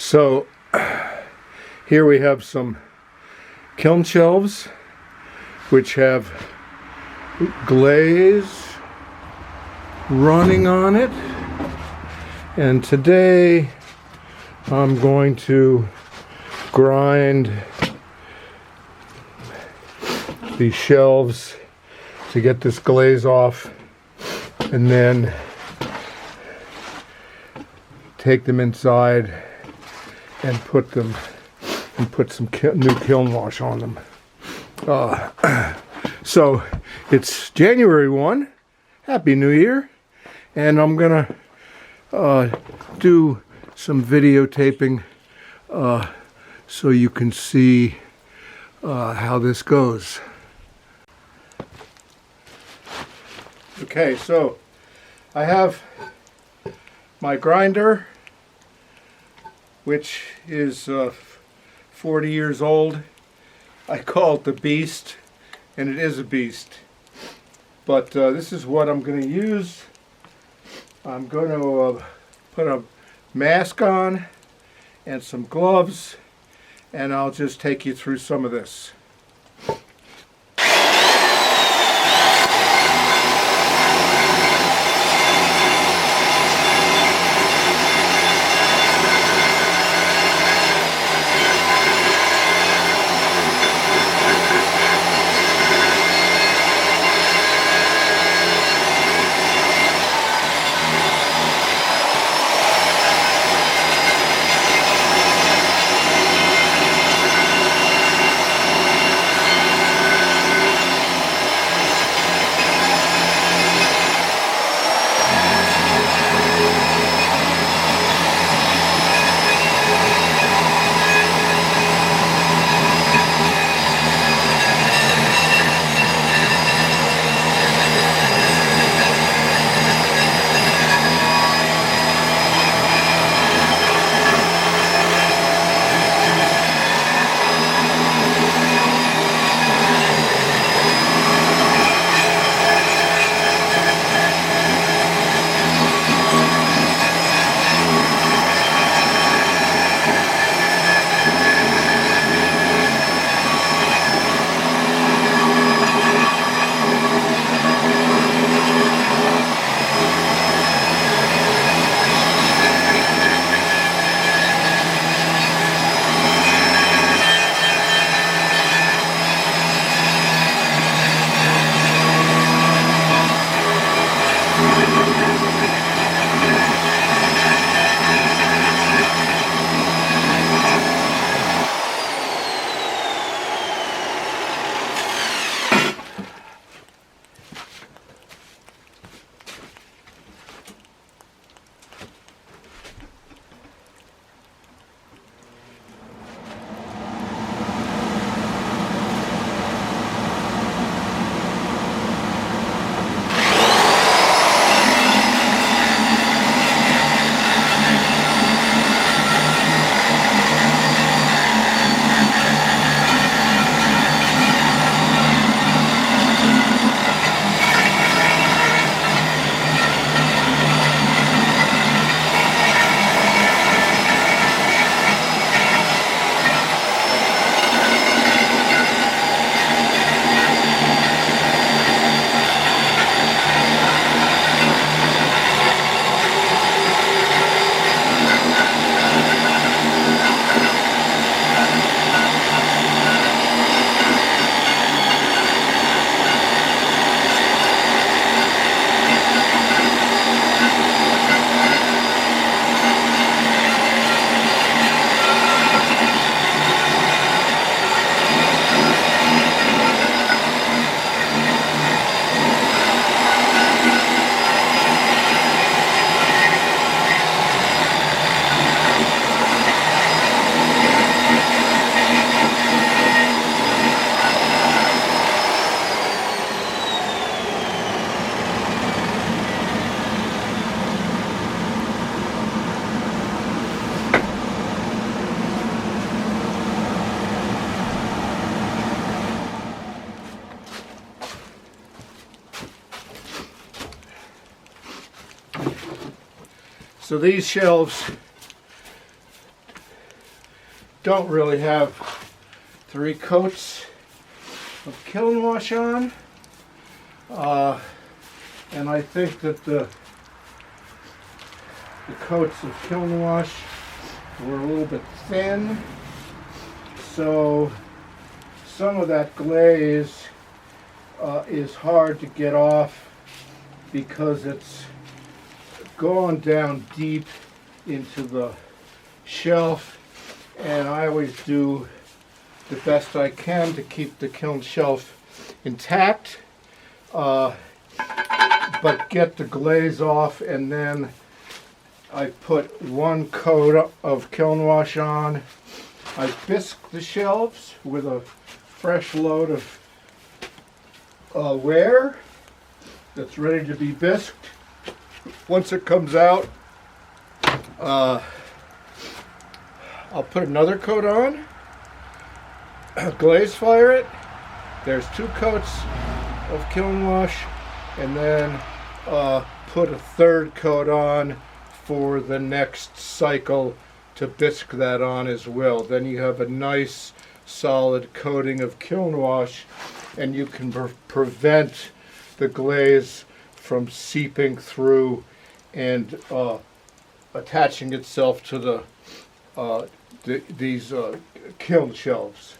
So here we have some kiln shelves which have glaze running on it, and today I'm going to grind these shelves to get this glaze off, and then take them inside and put some new kiln wash on them. So it's January 1. Happy New Year. And I'm gonna do some videotaping so you can see how this goes. Okay, so I have my grinder, which is 40 years old. I call it the Beast, and it is a beast. But this is what I'm going to use. I'm going to put a mask on and some gloves, and I'll just take you through some of this. So these shelves don't really have 3 coats of kiln wash on, and I think that the coats of kiln wash were a little bit thin, so some of that glaze is hard to get off because it's gone down deep into the shelf, and I always do the best I can to keep the kiln shelf intact, but get the glaze off, and then I put 1 coat of kiln wash on. I bisque the shelves with a fresh load of ware that's ready to be bisqued. Once it comes out, I'll put another coat on, glaze fire it. There's 2 coats of kiln wash, and then put a 3rd coat on for the next cycle to bisque that on as well. Then you have a nice solid coating of kiln wash, and you can prevent the glaze from seeping through and attaching itself to these kiln shelves.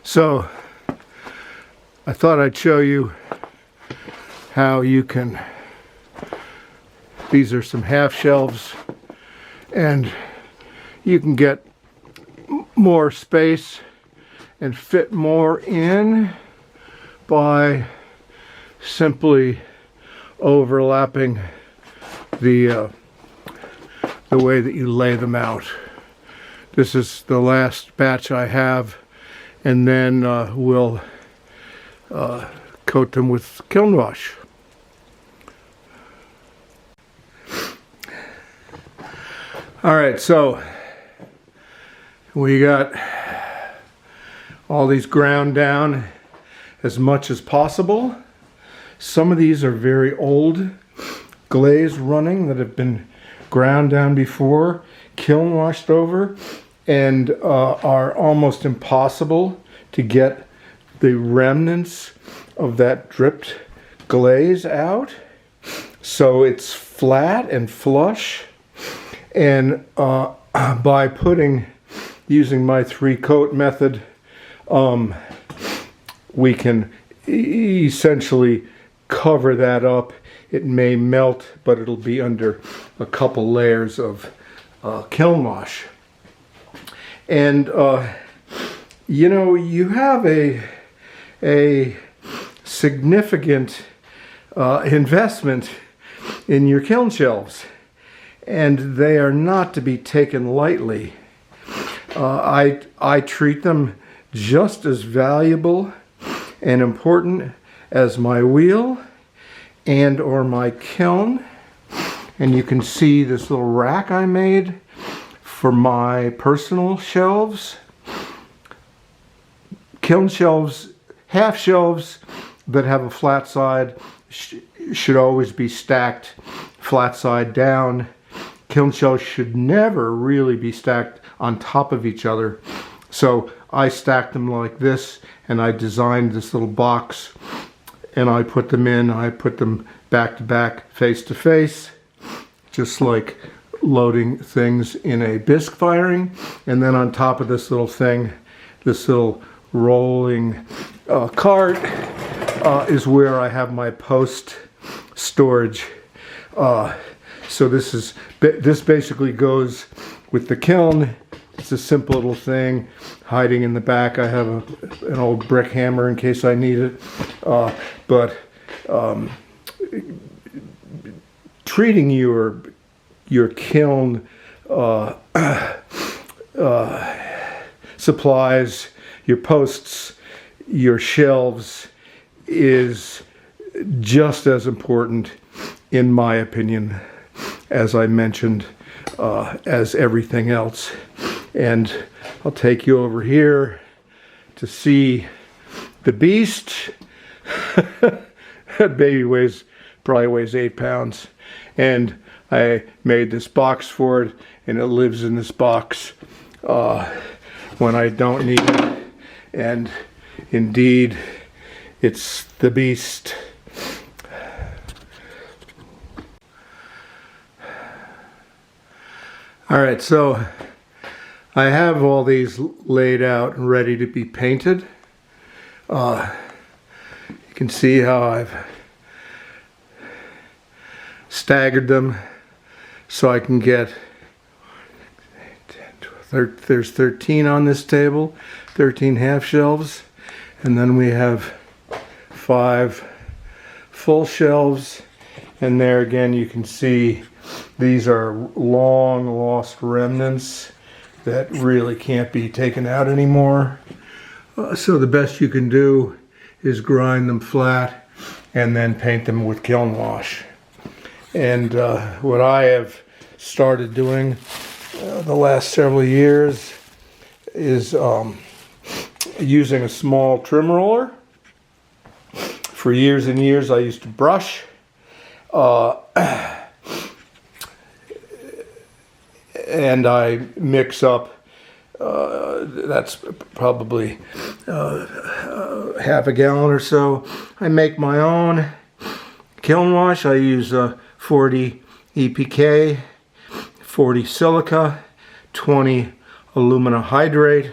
So I thought I'd show you how you can, these are some half shelves, and you can get more space and fit more in by simply overlapping the way that you lay them out. This is the last batch I have, and then we'll coat them with kiln wash. All right, so we got all these ground down as much as possible. Some of these are very old glaze running that have been ground down before, kiln washed over, and are almost impossible to get the remnants of that dripped glaze out. So it's flat and flush, and by using my 3-coat method, we can essentially cover that up. It may melt, but it'll be under a couple layers of kiln wash. And you know, you have a significant investment in your kiln shelves, and they are not to be taken lightly. I treat them just as valuable and important as my wheel and or my kiln. And you can see this little rack I made for my personal shelves. Kiln shelves, half shelves that have a flat side should always be stacked flat side down. Kiln shelves should never really be stacked on top of each other. So I stacked them like this, and I designed this little box, and I put them in. I put them back to back, face to face, just like loading things in a bisque firing. And then on top of this little thing, this little rolling cart is where I have my post storage. So this basically goes with the kiln. It's a simple little thing hiding in the back. I have an old brick hammer in case I need it. But treating your kiln supplies, your posts, your shelves is just as important, in my opinion, as I mentioned, as everything else. And I'll take you over here to see The Beast, that baby probably weighs 8 pounds. And I made this box for it, and it lives in this box when I don't need it. And indeed, it's the Beast. Alright, so I have all these laid out and ready to be painted. You can see how I've staggered them so I can get, there's 13 on this table, 13 half shelves, and then we have 5 full shelves, and there again you can see these are long lost remnants that really can't be taken out anymore. So the best you can do is grind them flat and then paint them with kiln wash. And what I have started doing the last several years is using a small trim roller. For years and years I used to brush. And I mix up, that's probably half a gallon or so. I make my own kiln wash. I use 40 EPK, 40 silica, 20 alumina hydrate.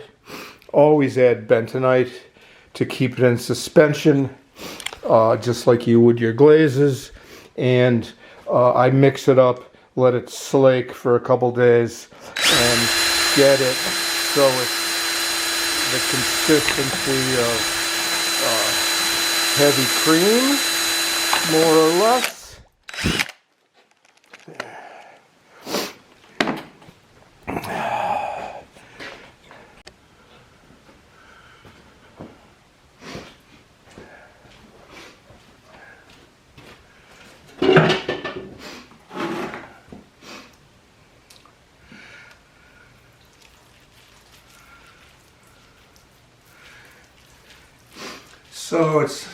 Always add bentonite to keep it in suspension, just like you would your glazes. And I mix it up, let it slake for a couple days, and get it so it's the consistency of heavy cream, more or less. So it's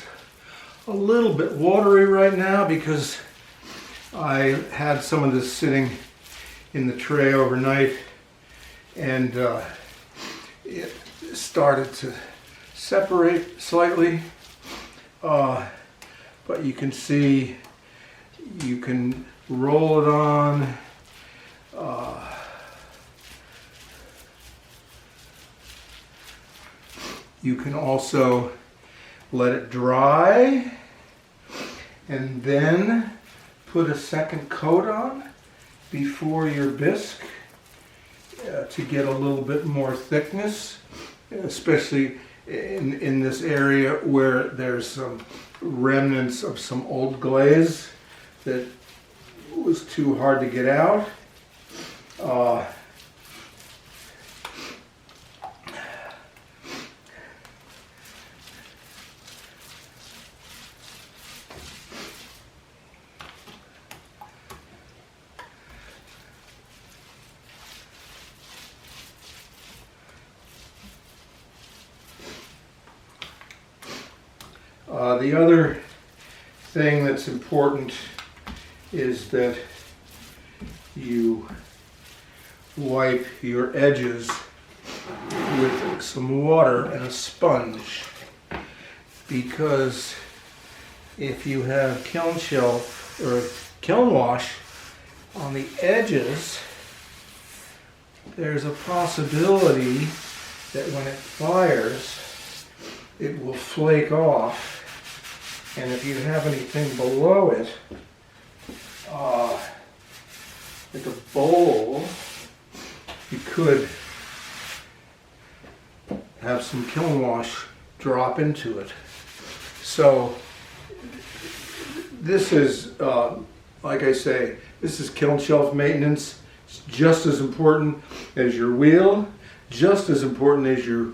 a little bit watery right now because I had some of this sitting in the tray overnight, and it started to separate slightly, but you can see you can roll it on. You can also let it dry and then put a second coat on before your bisque to get a little bit more thickness, especially in this area where there's some remnants of some old glaze that was too hard to get out. The other thing that's important is that you wipe your edges with some water and a sponge, because if you have kiln shelf or kiln wash on the edges, there's a possibility that when it fires it will flake off. And if you have anything below it, like a bowl, you could have some kiln wash drop into it. So this is, like I say, this is kiln shelf maintenance. It's just as important as your wheel, just as important as your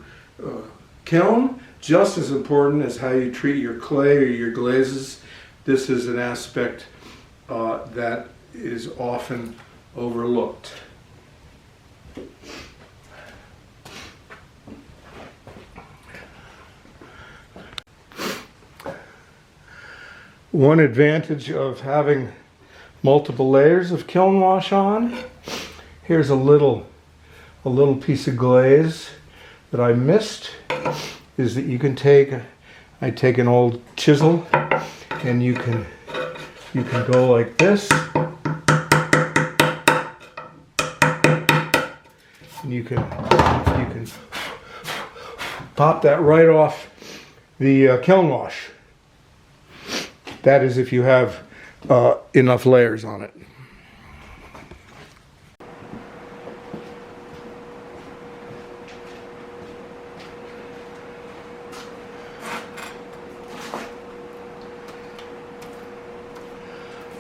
kiln, just as important as how you treat your clay or your glazes. This is an aspect that is often overlooked. One advantage of having multiple layers of kiln wash on, here's a little piece of glaze that I missed, is that you can take, I take an old chisel and you can go like this, and you can pop that right off the kiln wash. That is if you have enough layers on it.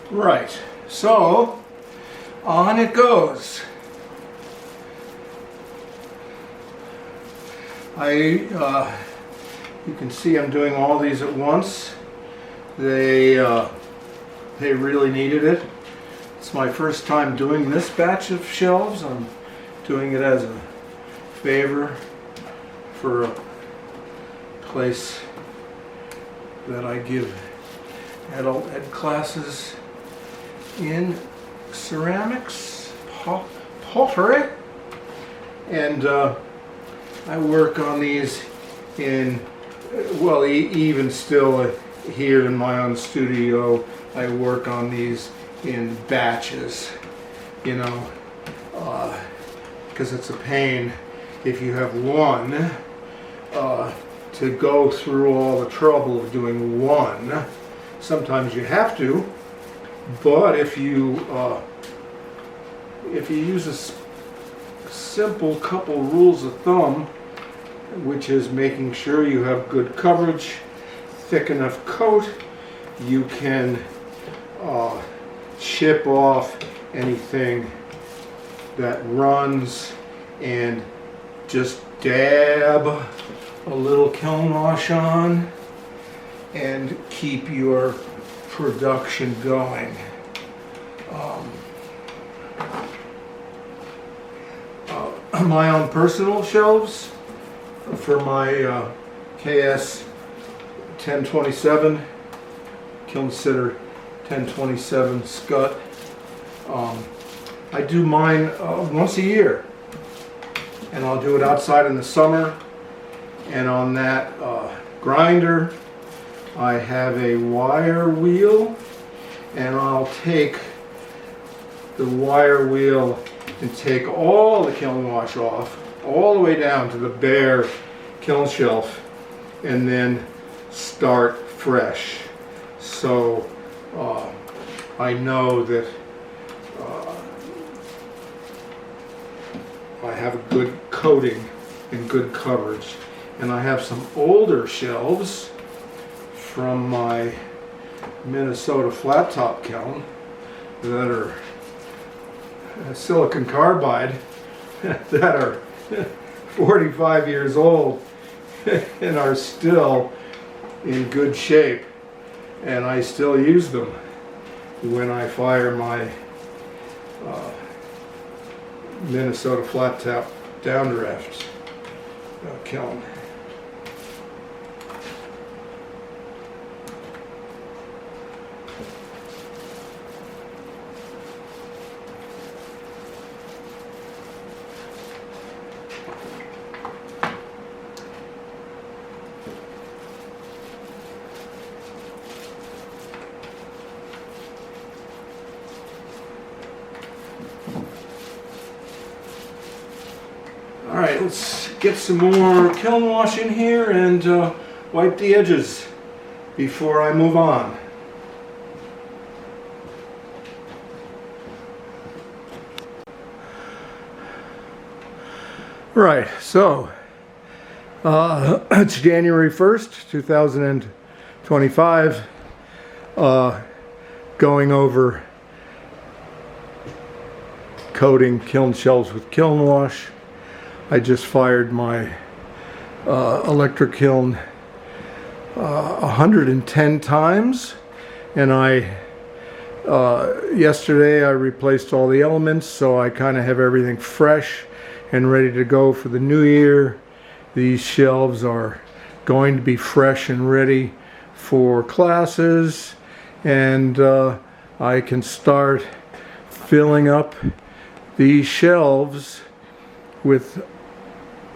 Right, so on it goes. You can see I'm doing all these at once. They really needed it. It's my first time doing this batch of shelves. I'm doing it as a favor for a place that I give adult ed classes in ceramics, pottery, and I work on these in, well, even still here in my own studio, I work on these in batches, you know, because it's a pain if you have one to go through all the trouble of doing one. Sometimes you have to, but if you use a simple couple rules of thumb, which is making sure you have good coverage, thick enough coat, you can chip off anything that runs and just dab a little kiln wash on and keep your production going. My own personal shelves for my KS 1027 Kiln Sitter 1027 Scut. I do mine once a year, and I'll do it outside in the summer. And on that grinder, I have a wire wheel, and I'll take the wire wheel and take all the kiln wash off, all the way down to the bare kiln shelf, and then start fresh. So I know that I have a good coating and good coverage. And I have some older shelves from my Minnesota flat top kiln that are silicon carbide that are 45 years old and are still in good shape, and I still use them when I fire my Minnesota flat top downdraft kiln. Alright, let's get some more kiln wash in here and wipe the edges before I move on. Right, so it's January 1st, 2025, going over coating kiln shelves with kiln wash. I just fired my electric kiln 110 times, and yesterday I replaced all the elements, so I kind of have everything fresh and ready to go for the new year. These shelves are going to be fresh and ready for classes, and I can start filling up these shelves with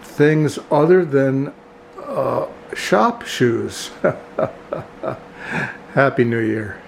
things other than shop shoes. Happy New Year.